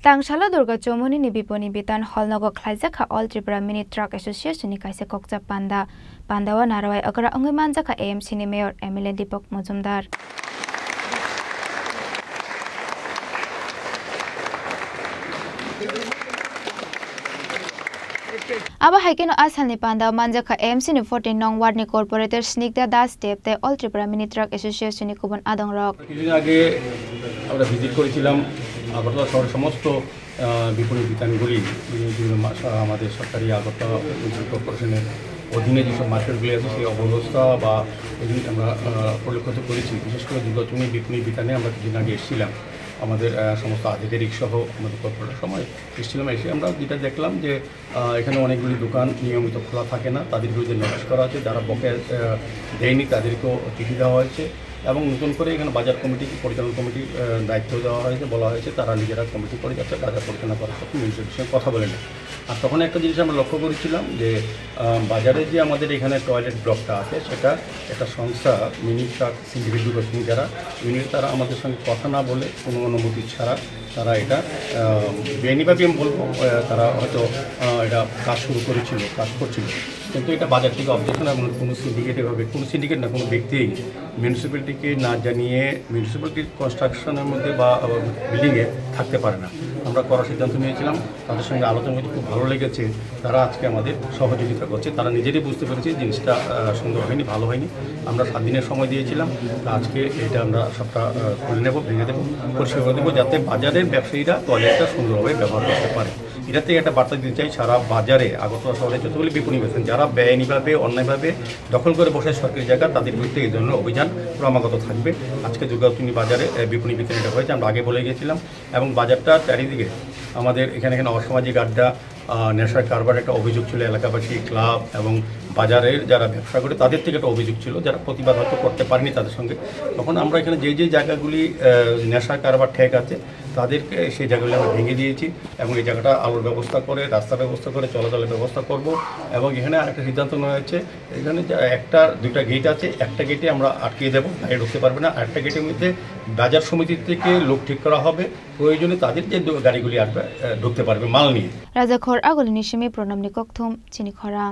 Tangshalo Durga Chomoni ni Biponi Bitan Holnogo Klaizaka All Tripura Mini Truck Association ni Kaise Kokcha Pandawa Narawai Agara Angimanjaka AMC ni Mayor Emile Deepak Mojumdar. Aba haikeno asal ni Pandawa Manjaka AMC ni 14 nong ward ni corporator Snigdha Das Tepte All Tripura Mini Truck Association ni Kubon Adong Rock. কিছুদিন আগে আমরা visit করেছিলাম আগরতলা শহরের সমস্ত বিপণী বিতানগুলি আমাদের সরকারি আগরতলা কর্পোরেশনের অধীনে যেসব মার্কেটগুলি আছে সেই অবস্থা বা এগুলি আমরা পরিলক্ষিত করেছি। বিশেষ করে দুর্গাচুনি বিপণী বিতানে আমরা কিছুদিন আগে এসেছিলাম আমাদের সমস্ত আধিকারিক সহ আমাদের কর্পোরেট সময় এসেছিলাম। এসে আমরা যেটা দেখলাম যে এখানে অনেকগুলি দোকান নিয়মিত খোলা থাকে না, তাদের বিরুদ্ধে নোটিশ করা আছে। যারা বকেয়া দেয়নি তাদেরকেও চিঠি দেওয়া হয়েছে এবং নতুন করে এখানে বাজার কমিটি পরিচালনা কমিটির দায়িত্ব দেওয়া হয়েছে, বলা হয়েছে তারা নিজেরা কমিটি করে যাচ্ছে বাজার পরিচালনা করার সাথে মিউনিসিপ্যালিটির সঙ্গে কথা বলে নেয়। আর তখন একটা জিনিস আমরা লক্ষ্য করেছিলাম যে বাজারে যে আমাদের এখানে টয়লেট ব্লকটা আছে সেটা একটা সংস্থা মিনি ট্রাক সিন্ডিকেট দুর্গাচুনি যারা তারা আমাদের সঙ্গে কথা না বলে কোনো অনুমতি ছাড়া তারা এটা বেআইনিভাবে আমি বলবো তারা হয়তো এটা কাজ শুরু করেছিল, কাজ করছিল, কিন্তু এটা বাজার থেকে অবজেকশন এবং কোনো সিন্ডিকেট এভাবে কোনো সিন্ডিকেট না কোনো ব্যক্তি মিউনিসিপ্যালিটিকে না জানিয়ে মিউনিসিপ্যালিটির কনস্ট্রাকশনের মধ্যে বা বিল্ডিংয়ে থাকতে পারে না। আমরা করার সিদ্ধান্ত নিয়েছিলাম, তাদের সঙ্গে আলোচনা করতে খুব ভালো লেগেছে। তারা আজকে আমাদের সহযোগিতা করছে, তারা নিজেরই বুঝতে পেরেছে জিনিসটা সুন্দর হয়নি, ভালো হয়নি। আমরা 7 দিনের সময় দিয়েছিলাম, আজকে এটা আমরা সবটা খুলে নেব, ভেঙে দেবো, পরিষ্কার করে দেবো, যাতে বাজারের ব্যবসায়ীরা টয়লেটটা সুন্দরভাবে ব্যবহার করতে পারে। এটা থেকে একটা বার্তা দিতে চাই সারা বাজারে আগরতলা শহরে যতগুলি বিপণী বেছেন যারা বেআইনিভাবে অন্যায়ভাবে দখল করে বসে সরকারি জায়গা তাদের বিরুদ্ধে এই ধরনের অভিযান ক্রমাগত থাকবে। আজকে দুর্গাচুনি বাজারে বিপণী বিতরণটা হয়েছে, আমরা আগে বলে গিয়েছিলাম এবং বাজারটা চারিদিকে আমাদের এখানে অসামাজিক আড্ডা নেশার কারবার একটা অভিযোগ ছিল, এলাকাবাসী ক্লাব এবং বাজারের যারা ব্যবসা করে তাদের থেকে একটা অভিযোগ ছিল, যারা প্রতিবাদ হয়তো করতে পারেনি তাদের সঙ্গে। তখন আমরা এখানে যে জায়গাগুলি নেশার কারবার ঠেক আছে তাদেরকে সেই জায়গাগুলি আমরা ভেঙে দিয়েছি এবং এই জায়গাটা আলোর ব্যবস্থা করে, রাস্তার ব্যবস্থা করে, চলাচলের ব্যবস্থা করব। এবং এখানে আরেকটা সিদ্ধান্ত নেওয়া হয়েছে, এখানে দুইটা গেট আছে, একটা গেটে আমরা আটকিয়ে দেবো, বাইরে ঢুকতে পারবে না। আরেকটা গেটের মধ্যে বাজার সমিতির থেকে লোক ঠিক করা হবে, প্রয়োজনে তাদের যে গাড়িগুলি আসবে ঢুকতে পারবে মাল নিয়ে। রাজা খর আগলি নিশিমি প্রণাম নিকথুম চিনি খরা।